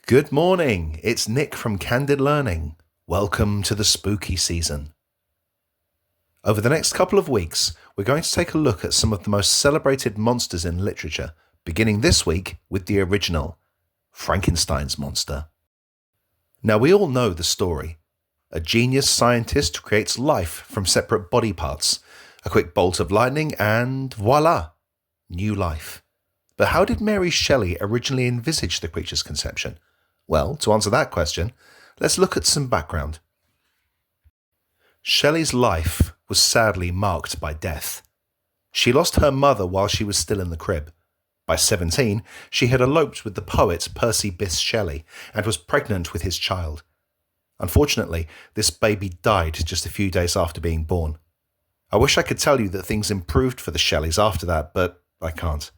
Good morning, it's Nick from Candid Learning. Welcome to the spooky season. Over the next couple of weeks, we're going to take a look at some of the most celebrated monsters in literature, beginning this week with the original, Frankenstein's monster. Now we all know the story. A genius scientist creates life from separate body parts, a quick bolt of lightning and voila, new life. But how did Mary Shelley originally envisage the creature's conception? Well, to answer that question, let's look at some background. Shelley's life was sadly marked by death. She lost her mother while she was still in the crib. By 17, she had eloped with the poet Percy Bysshe Shelley and was pregnant with his child. Unfortunately, this baby died just a few days after being born. I wish I could tell you that things improved for the Shelleys after that, but I can't.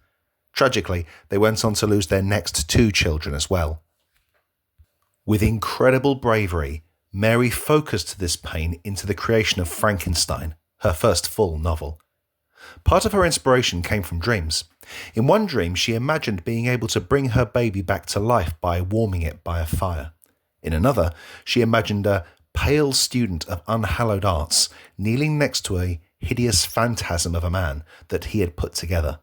Tragically, they went on to lose their next two children as well. With incredible bravery, Mary focused this pain into the creation of Frankenstein, her first full novel. Part of her inspiration came from dreams. In one dream, she imagined being able to bring her baby back to life by warming it by a fire. In another, she imagined a pale student of unhallowed arts kneeling next to a hideous phantasm of a man that he had put together.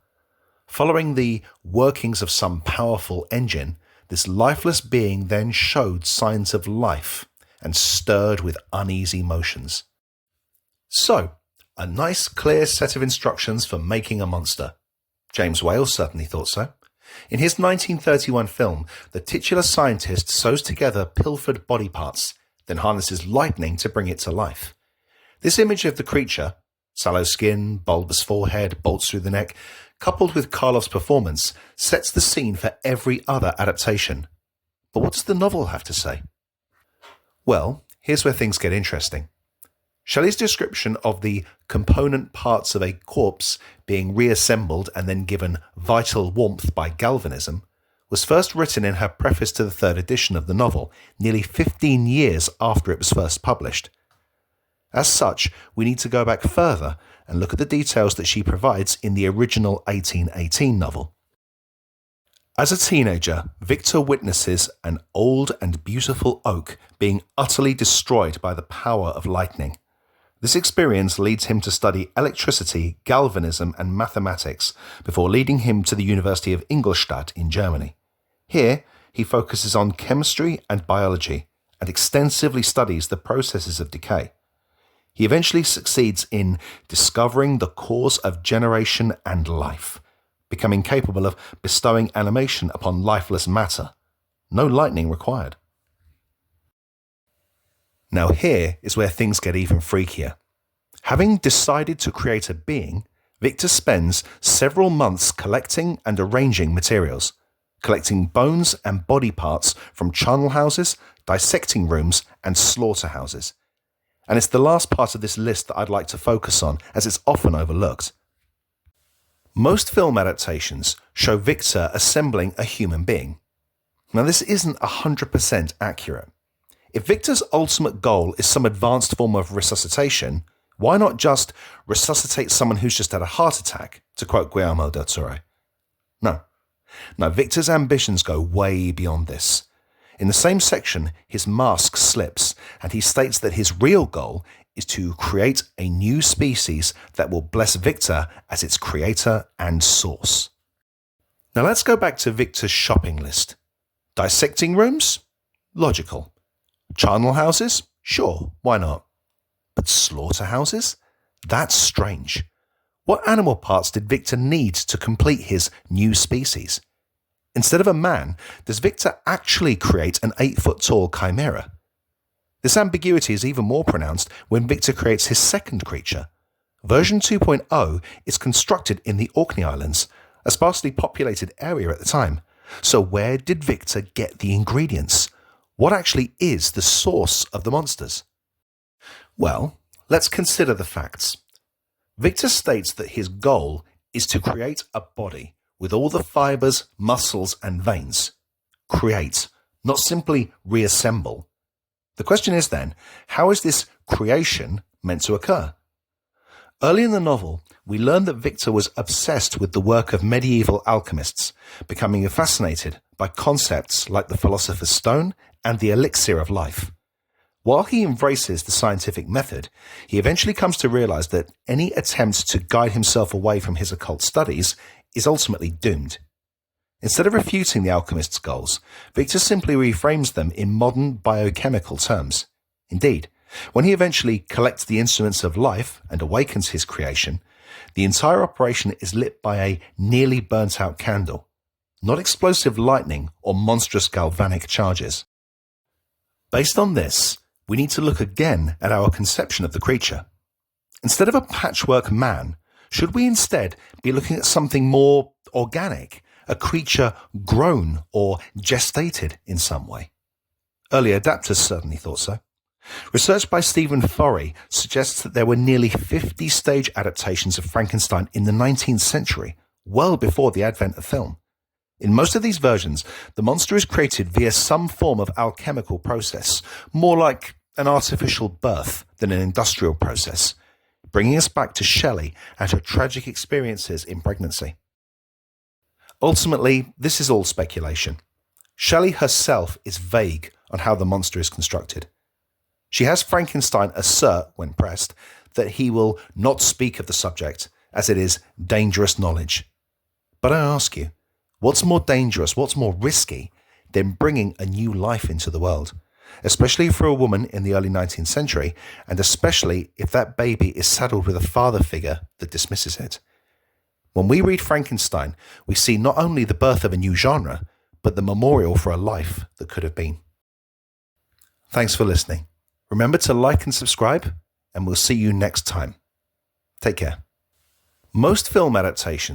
Following the workings of some powerful engine, this lifeless being then showed signs of life and stirred with uneasy motions. So, a nice clear set of instructions for making a monster. James Whale certainly thought so. In his 1931 film, the titular scientist sews together pilfered body parts, then harnesses lightning to bring it to life. This image of the creature, sallow skin, bulbous forehead, bolts through the neck, coupled with Karloff's performance, sets the scene for every other adaptation. But what does the novel have to say? Well, here's where things get interesting. Shelley's description of the component parts of a corpse being reassembled and then given vital warmth by galvanism was first written in her preface to the third edition of the novel, nearly 15 years after it was first published. As such, we need to go back further and look at the details that she provides in the original 1818 novel. As a teenager, Victor witnesses an old and beautiful oak being utterly destroyed by the power of lightning. This experience leads him to study electricity, galvanism, and mathematics before leading him to the University of Ingolstadt in Germany. Here, he focuses on chemistry and biology and extensively studies the processes of decay. He eventually succeeds in discovering the cause of generation and life, becoming capable of bestowing animation upon lifeless matter. No lightning required. Now here is where things get even freakier. Having decided to create a being, Victor spends several months collecting and arranging materials, collecting bones and body parts from charnel houses, dissecting rooms, and slaughterhouses. And it's the last part of this list that I'd like to focus on, as it's often overlooked. Most film adaptations show Victor assembling a human being. Now this isn't 100% accurate. If Victor's ultimate goal is some advanced form of resuscitation, why not just resuscitate someone who's just had a heart attack, to quote Guillermo del Toro? No, Victor's ambitions go way beyond this. In the same section, his mask slips, and he states that his real goal is to create a new species that will bless Victor as its creator and source. Now let's go back to Victor's shopping list. Dissecting rooms? Logical. Charnel houses? Sure, why not? But slaughterhouses? That's strange. What animal parts did Victor need to complete his new species? Instead of a man, does Victor actually create an 8-foot-tall chimera? This ambiguity is even more pronounced when Victor creates his second creature. Version 2.0 is constructed in the Orkney Islands, a sparsely populated area at the time. So where did Victor get the ingredients? What actually is the source of the monsters? Well, let's consider the facts. Victor states that his goal is to create a body with all the fibers, muscles, and veins. Create, not simply reassemble. The question is then, how is this creation meant to occur? Early in the novel, we learn that Victor was obsessed with the work of medieval alchemists, becoming fascinated by concepts like the philosopher's stone and the elixir of life. While he embraces the scientific method, he eventually comes to realize that any attempt to guide himself away from his occult studies is ultimately doomed. Instead of refuting the alchemist's goals, Victor simply reframes them in modern biochemical terms. Indeed, when he eventually collects the instruments of life and awakens his creation, the entire operation is lit by a nearly burnt-out candle, not explosive lightning or monstrous galvanic charges. Based on this, we need to look again at our conception of the creature. Instead of a patchwork man, should we instead be looking at something more organic, a creature grown or gestated in some way? Early adapters certainly thought so. Research by Stephen Forey suggests that there were nearly 50 stage adaptations of Frankenstein in the 19th century, well before the advent of film. In most of these versions, the monster is created via some form of alchemical process, more like an artificial birth than an industrial process, bringing us back to Shelley and her tragic experiences in pregnancy. Ultimately, this is all speculation. Shelley herself is vague on how the monster is constructed. She has Frankenstein assert, when pressed, that he will not speak of the subject, as it is dangerous knowledge. But I ask you, what's more dangerous, what's more risky than bringing a new life into the world, especially for a woman in the early 19th century, and especially if that baby is saddled with a father figure that dismisses it? When we read Frankenstein, we see not only the birth of a new genre, but the memorial for a life that could have been. Thanks for listening. Remember to like and subscribe, and we'll see you next time. Take care. Most film adaptations